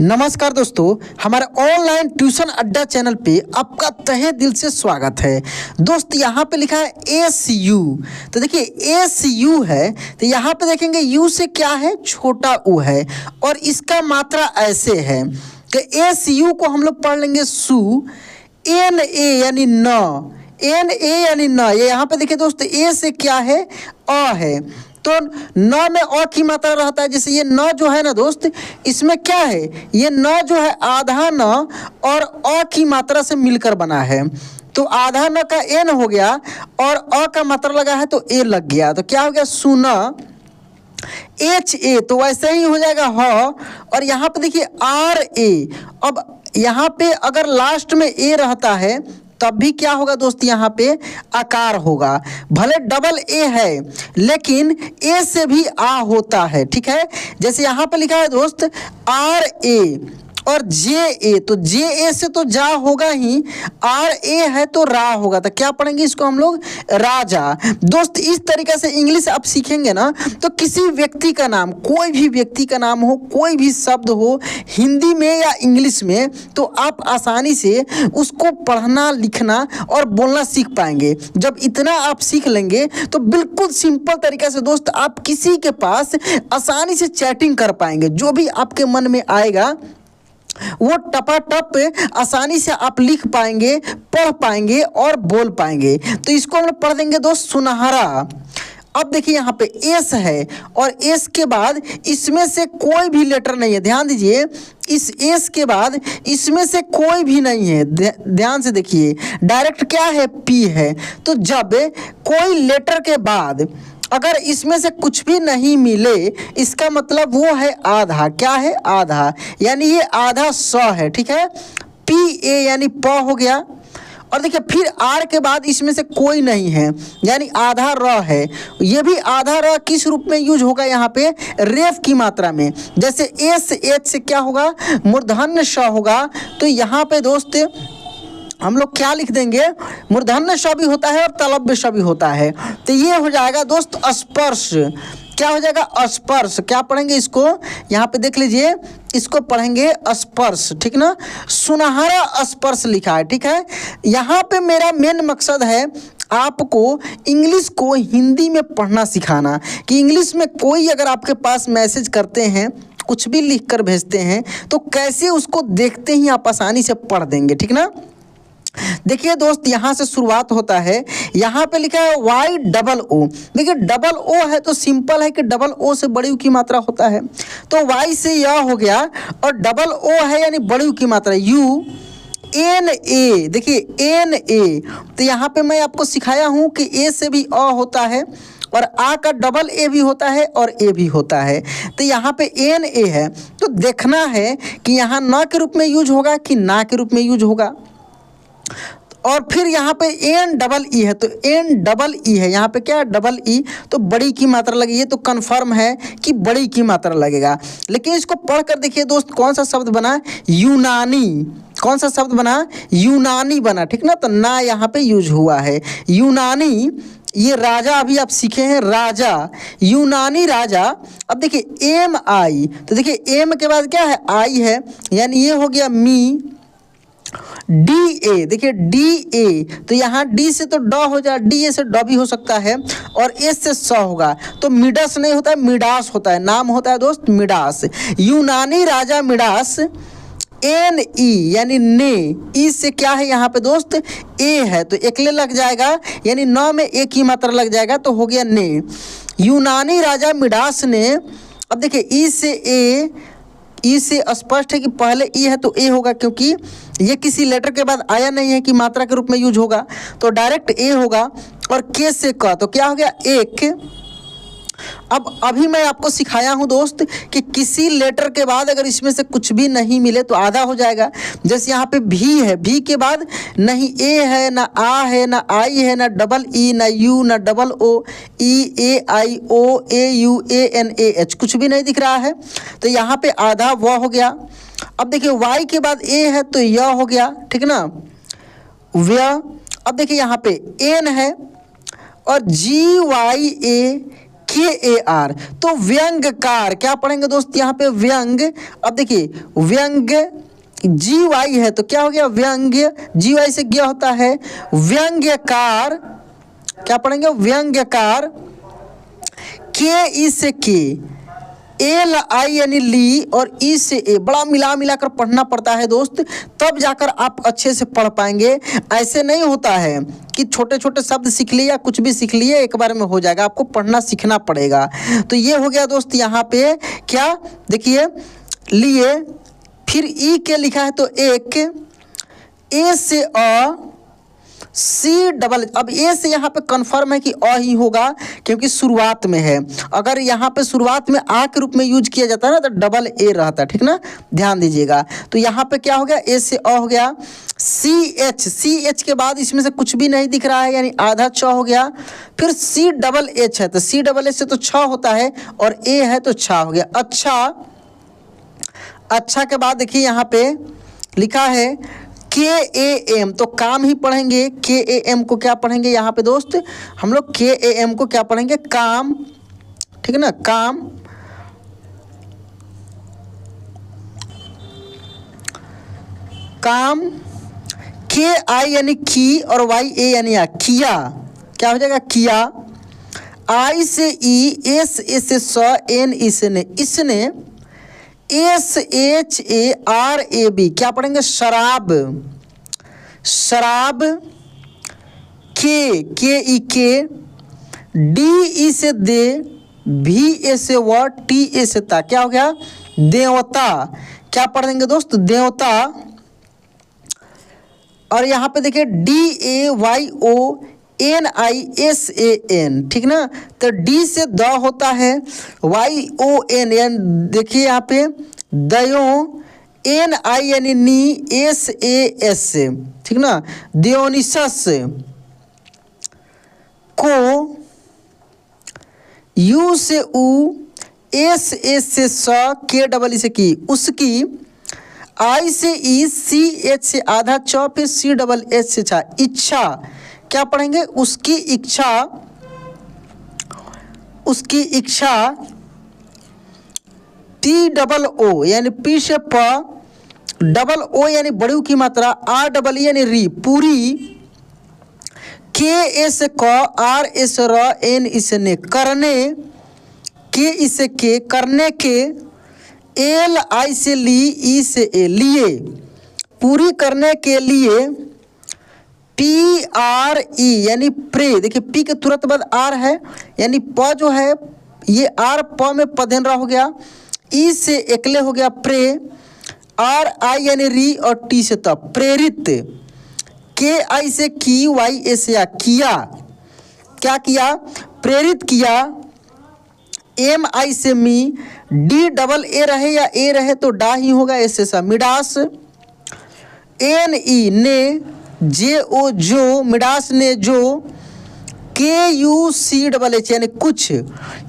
नमस्कार दोस्तों, हमारे ऑनलाइन ट्यूशन अड्डा चैनल पे आपका तहे दिल से स्वागत है। दोस्त यहाँ पे लिखा है एस यू। तो देखिए एस यू है, तो यहाँ पे देखेंगे यू से क्या है, छोटा ऊ है और इसका मात्रा ऐसे है कि एस यू को हम लोग पढ़ लेंगे सू, एन ए यानी न, एन ए यानी न। ये यहाँ पे देखिए दोस्त ए से क्या है, अ है, तो न में अ की मात्रा रहता है। जैसे ये न जो है ना दोस्त, इसमें क्या है, ये न जो है आधा न और अ की मात्रा से मिलकर बना है। तो आधा न का एन हो गया और अ का मात्रा लगा है तो ए लग गया, तो क्या हो गया सुना, एच ए। तो वैसे ही हो जाएगा ह। और यहाँ पे देखिए आर ए। अब यहाँ पे अगर लास्ट में ए रहता है तब भी क्या होगा दोस्त, यहाँ पे आकार होगा। भले डबल ए है लेकिन ए से भी आ होता है, ठीक है। जैसे यहाँ पे लिखा है दोस्त आर ए और जे ए, तो जे ए से तो जा होगा ही, आर ए है तो रा होगा, तो क्या पढ़ेंगे इसको हम लोग, राजा। दोस्त इस तरीके से इंग्लिश आप सीखेंगे ना तो किसी व्यक्ति का नाम, कोई भी व्यक्ति का नाम हो, कोई भी शब्द हो हिंदी में या इंग्लिश में, तो आप आसानी से उसको पढ़ना लिखना और बोलना सीख पाएंगे। जब इतना आप सीख लेंगे तो बिल्कुल सिंपल तरीके से दोस्त आप किसी के पास आसानी से चैटिंग कर पाएंगे। जो भी आपके मन में आएगा वो टपाटप आसानी से आप लिख पाएंगे, पढ़ पाएंगे और बोल पाएंगे। तो इसको हम लोग पढ़ देंगे दोस्त सुनहरा। अब देखिए यहाँ पे एस है और एस के बाद इसमें से कोई भी लेटर नहीं है, ध्यान दीजिए, इस एस के बाद इसमें से कोई भी नहीं है, ध्यान से देखिए, डायरेक्ट क्या है, पी है। तो जब कोई लेटर के बाद अगर इसमें से कुछ भी नहीं मिले, इसका मतलब वो है आधा, क्या है, आधा, यानी ये आधा स है, ठीक है। पी ए यानी प हो गया। और देखिए फिर आर के बाद इसमें से कोई नहीं है यानी आधा र है। ये भी आधा र किस रूप में यूज होगा, यहाँ पे रेफ की मात्रा में। जैसे एस एच से क्या होगा, मूर्धन्य श होगा, तो यहाँ पे दोस्त हम लोग क्या लिख देंगे, मूर्धन्य श भी होता है और तलव्य श भी होता है। तो ये हो जाएगा दोस्त स्पर्श। क्या हो जाएगा, स्पर्श। क्या पढ़ेंगे इसको, यहाँ पे देख लीजिए, इसको पढ़ेंगे स्पर्श, ठीक ना। सुनहरा स्पर्श लिखा है, ठीक है। यहाँ पे मेरा मेन मकसद है आपको इंग्लिश को हिंदी में पढ़ना सिखाना, कि इंग्लिश में कोई अगर आपके पास मैसेज करते हैं, कुछ भी लिख कर भेजते हैं, तो कैसे उसको देखते ही आप आसानी से पढ़ देंगे, ठीक ना। देखिए दोस्त यहाँ से शुरुआत होता है, यहाँ पे लिखा है वाई डबल ओ। देखिए डबल ओ है तो सिंपल है कि डबल ओ से बड़ी ऊ की मात्रा होता है, तो वाई से यह हो गया, और डबल ओ है यानी बड़ी ऊ की मात्रा यू। एन ए, देखिए एन ए, तो यहाँ पे मैं आपको सिखाया हूँ कि ए से भी अ होता है और आ का डबल ए भी होता है और ए भी होता है। तो यहाँ पे एन ए है, तो देखना है कि यहाँ न के रूप में यूज होगा कि ना के रूप में यूज होगा। और फिर यहाँ पे एन डबल ई है, तो एन डबल ई है, यहाँ पे क्या है, डबल ई, तो बड़ी की मात्रा लगी। ये तो कन्फर्म है कि बड़ी की मात्रा लगेगा। लेकिन इसको पढ़ कर देखिए दोस्त, कौन सा शब्द बना, यूनानी। कौन सा शब्द बना, यूनानी बना, ठीक ना। तो ना यहाँ पे यूज हुआ है, यूनानी। ये राजा अभी आप सीखे हैं, राजा, यूनानी राजा। अब देखिए एम आई, तो देखिए एम के बाद क्या है, आई है, यानी ये हो गया मी। डी ए, देखिए डी ए, तो यहाँ डी से तो ड हो जाए, डी ए से ड भी हो सकता है, और एस से स होगा, तो मिडास नहीं होता है, मिडास होता है, नाम होता है दोस्त मिडास। यूनानी राजा मिडास। एन ई यानी ने, ई से क्या है यहाँ पे दोस्त, ए है, तो एकले लग जाएगा, यानी न में एक ही मात्रा लग जाएगा, तो हो गया ने। यूनानी राजा मिडास ने। अब देखिए ई से ए, ई से स्पष्ट है कि पहले ई है तो ए होगा, क्योंकि ये किसी लेटर के बाद आया नहीं है कि मात्रा के रूप में यूज होगा, तो डायरेक्ट ए होगा। और के से क, तो क्या हो गया, एक। अब अभी मैं आपको सिखाया हूं दोस्त कि किसी लेटर के बाद अगर इसमें से कुछ भी नहीं मिले तो आधा हो जाएगा। जैसे यहाँ पे भी है, भी के बाद नहीं ए है, ना आ है, ना आई है, ना डबल ई, ना यू, ना double O, E A I O A U A N A H, कुछ भी नहीं दिख रहा है, तो यहाँ पे आधा वह हो गया। अब देखिए वाई के बाद ए है तो यह हो गया, ठीक ना, व्य। अब देखिए यहाँ पे एन है और जी वाई ए KAR, तो व्यंग्यकार क्या पढ़ेंगे दोस्त यहाँ पे व्यंग। अब देखिए व्यंग GY है तो क्या हो गया व्यंग्य, GY से क्या होता है व्यंग्यकार, क्या पढ़ेंगे व्यंग्यकार। KE से LI यानी ली और E से A, बड़ा मिलाकर पढ़ना पड़ता है दोस्त, तब जाकर आप अच्छे से पढ़ पाएंगे। ऐसे नहीं होता है कि छोटे छोटे शब्द सीख लिए या कुछ भी सीख लिए एक बार में हो जाएगा, आपको पढ़ना सीखना पड़ेगा। तो ये हो गया दोस्त यहाँ पे क्या देखिए लिए, फिर E के लिखा है तो एक, A से C डबल, अब ए से यहाँ पे कंफर्म है कि अ ही होगा क्योंकि शुरुआत में है। अगर यहाँ पे शुरुआत में आ के रूप में यूज किया जाता है ना तो डबल ए रहता है, ठीक ना, ध्यान दीजिएगा। तो यहाँ पे क्या हो गया ए से अ हो गया, CH के बाद इसमें से कुछ भी नहीं दिख रहा है यानी आधा च हो गया। फिर CH है तो CH से तो छ होता है और ए है तो छा हो गया। अच्छा के बाद देखिए यहाँ पे लिखा है KAM, तो काम ही पढ़ेंगे। KAM को क्या पढ़ेंगे यहाँ पे दोस्त हम लोग, KAM को क्या पढ़ेंगे काम, ठीक है ना, काम KI यानी की और YA यानी किया, क्या हो जाएगा किया। I से E, S से स, N इसने SHARAB, क्या पढ़ेंगे शराब, KE DE से दे, VA से व, TA से ता, क्या हो गया देवता, क्या पढ़ देंगे दोस्त देवता। और यहाँ पे देखिए DAYONISAN, ठीक ना, तो D से द होता है, YON यानी देखिए यहाँ पे दयो, NI यानी नी, SAS, ठीक ना, दियोनिसस को, U से उ, SA से स, KEE से की उसकी, I से E, CH से आधा च, फिर CHH से छा, इच्छा, क्या पढ़ेंगे उसकी इच्छा। TOO यानी P से प, डबल O यानी बड़ी की मात्रा, REE यानी री पूरी, KA से क, R से र, N से ने करने, K से के करने के, LI से ली, E से ए लिए पूरी करने के लिए, PRE यानी प्रे, देखिए P के तुरंत बाद R है यानी प जो है ये R प में पधेनरा हो गया, E से एकले हो गया प्रे, RI यानी री और T से तब प्रेरित, KI से की, YA से किया, क्या किया प्रेरित किया, MI से मी, DAA रहे या A रहे तो डा ही होगा, ऐसे सा मिडास, NE ने, JO जो मिडास ने जो, KUCHH यानी कुछ,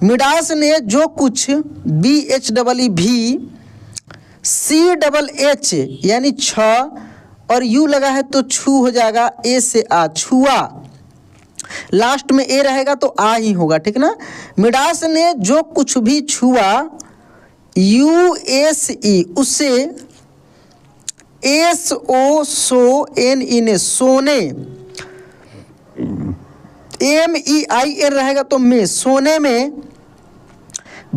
मिडास ने जो कुछ, BHEE भी, CHH यानी छ और U लगा है तो छू हो जाएगा, A से आ छुआ, लास्ट में A रहेगा तो आ ही होगा, ठीक ना। मिडास ने जो कुछ भी छुआ, USE उसे, SO सो, NE ने सोने, MEIN रहेगा तो में सोने में,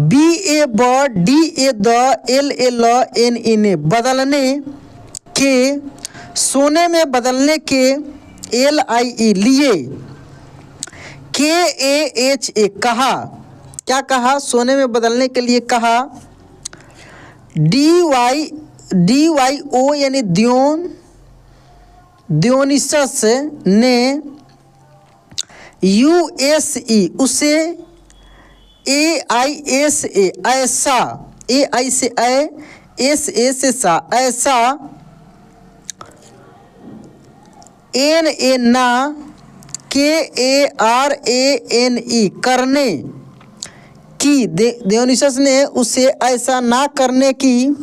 BA ब, DA द, LA NE ने बदलने के, सोने में बदलने के, LIE लिए, KAHA कहा, क्या कहा सोने में बदलने के लिए कहा, DYO यानी दियोनिसस ने, USE उसे, AISA ऐसा, AI से ऐ, SA से सा ऐसा, NA ना, KARANE करने की, दियोनिसस ने उसे ऐसा ना करने की,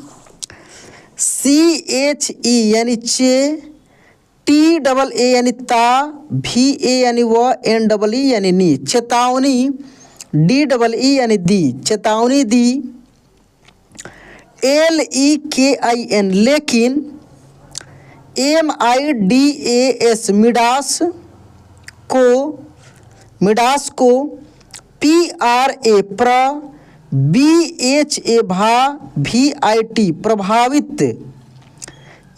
CHE यानी चे, TAA यानी ता, VA यानी व, NEE यानी नी, चेतावनी, DEE यानी दी, चेतावनी दी। LEKIN लेकिन, MIDAS मिडास को, PRA BHA VIT प्रभावित,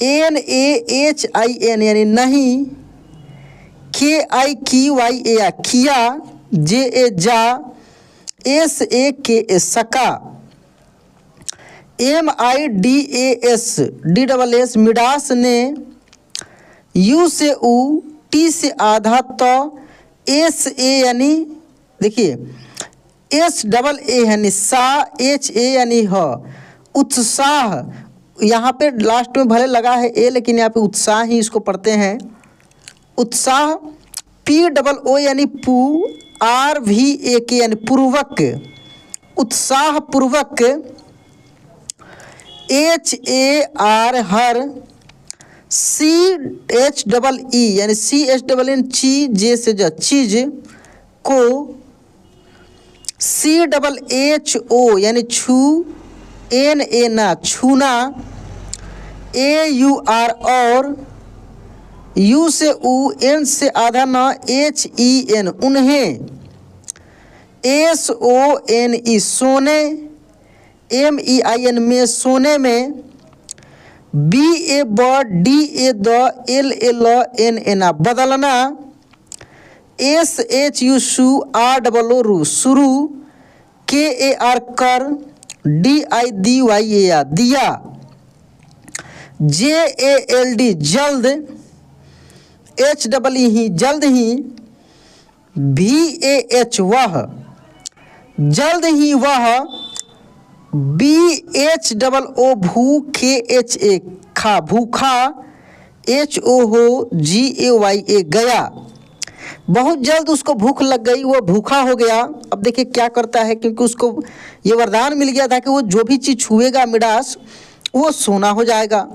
NAHIN यानी नहीं, KIQYA किया, JA जा, SAKA सका, MIDAS मिडास ने, U से उ, T से आधा तो, SA यानी देखिए SAA यानी सा, HA यानी ह, उत्साह, यहाँ पे लास्ट में भले लगा है ए लेकिन यहाँ पे उत्साह ही इसको पढ़ते हैं, उत्साह। POO यानी पू, RVAK यानी पूर्वक, उत्साह पूर्वक। HAR हर, CHEE यानी CHNN ची, जे से जा चीज को, CHHO यानी छू, NA ना छूना, AUR और, U से उ, N से आधा ना, HEN उन्हें, SONE सोने, MEIN में सोने में, BA DA LLNN बदलना, SHU शु, ROO रू शुरू, KAR कर, DIDYA दिया, JALD जल्द, HEE ही जल्द ही, VAH वह, जल्द ही वह, BHOO भूखे, HA खा भूखा, HO हो, GAYA गया, बहुत जल्द उसको भूख लग गई, वो भूखा हो गया। अब देखिए क्या करता है, क्योंकि उसको ये वरदान मिल गया था कि वो जो भी चीज़ छुएगा मिडास वो सोना हो जाएगा।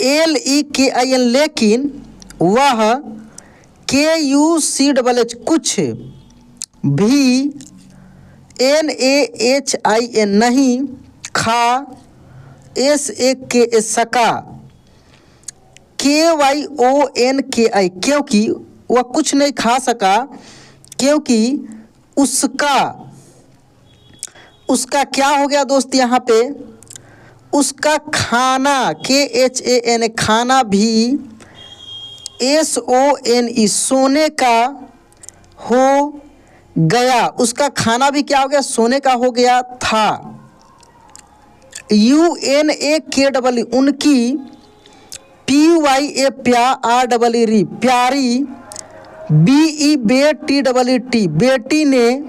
LEKIN लेकिन, वह, KUCHH कुछ भी, NAHIN नहीं, खा, SAKA सका, KYONKI क्योंकि वह कुछ नहीं खा सका, क्योंकि उसका क्या हो गया दोस्त यहाँ पे, उसका खाना, KHAN खाना भी, SONE सोने का हो गया, उसका खाना भी क्या हो गया, सोने का हो गया था। UNAKEE उनकी, PYA REE प्यारी, BETTT बेटी ने,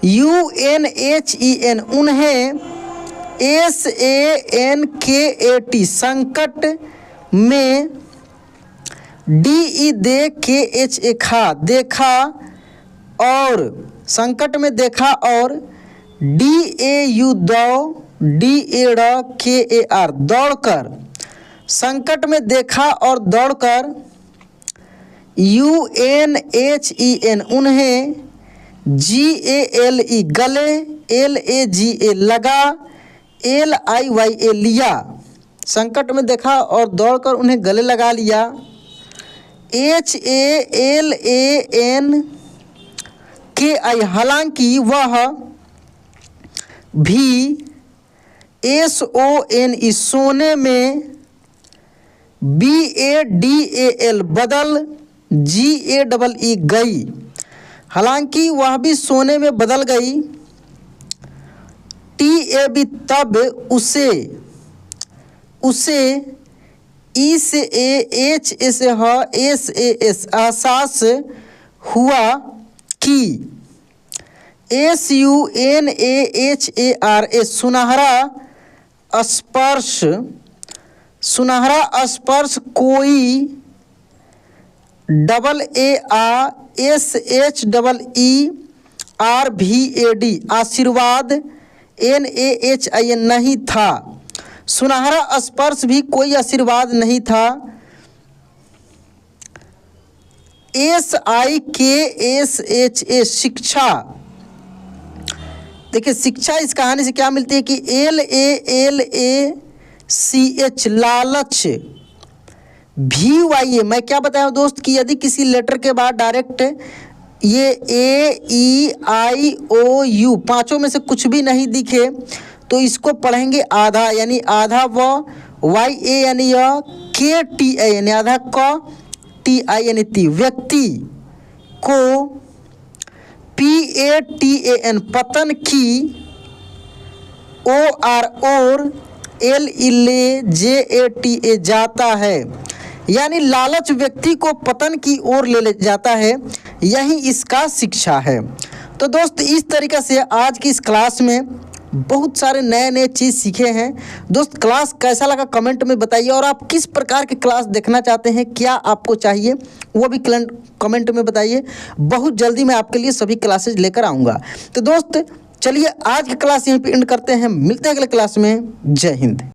UNHEN उन्हें, SANKAT संकट में, DE दे, KHA खा देखा और, संकट में देखा और, DAU दौ, DA KAR दौड़कर, संकट में देखा और दौड़कर, UNHEN उन्हें, GALE गले, LAGA लगा, LIYA लिया, संकट में देखा और दौड़कर उन्हें गले लगा लिया। HALANKI हालांकि वह भी, SONE सोने में, BADAL बदल, GAEE गई, हालांकि वह भी सोने में बदल गई। TAB तब उसे E से A, H से ह, SAS एहसास हुआ कि, SUNAHARA सुनहरा स्पर्श कोई, AASHEERVAD आशीर्वाद, NAHIN नहीं था, सुनहरा स्पर्श भी कोई आशीर्वाद नहीं था। SIKSHA शिक्षा। देखिए शिक्षा इस कहानी से क्या मिलती है कि LALACH लालच। VYA मैं क्या बताया दोस्त कि यदि किसी लेटर के बाद डायरेक्ट ये AEIOU पांचों में से कुछ भी नहीं दिखे तो इसको पढ़ेंगे आधा, यानी आधा व, YA यानी य, KTA यानी आधा क, TI यानी ती, व्यक्ति को, PATAN पतन की, OR और, LEJATA जाता है, यानी लालच व्यक्ति को पतन की ओर ले जाता है, यही इसका शिक्षा है। तो दोस्त इस तरीक़े से आज की इस क्लास में बहुत सारे नए नए चीज़ सीखे हैं। दोस्त क्लास कैसा लगा कमेंट में बताइए, और आप किस प्रकार की क्लास देखना चाहते हैं, क्या आपको चाहिए वो भी कमेंट में बताइए। बहुत जल्दी मैं आपके लिए सभी क्लासेज लेकर आऊँगा। तो दोस्त चलिए आज की क्लास यहीं पे एंड करते हैं, मिलते हैं अगले क्लास में। जय हिंद।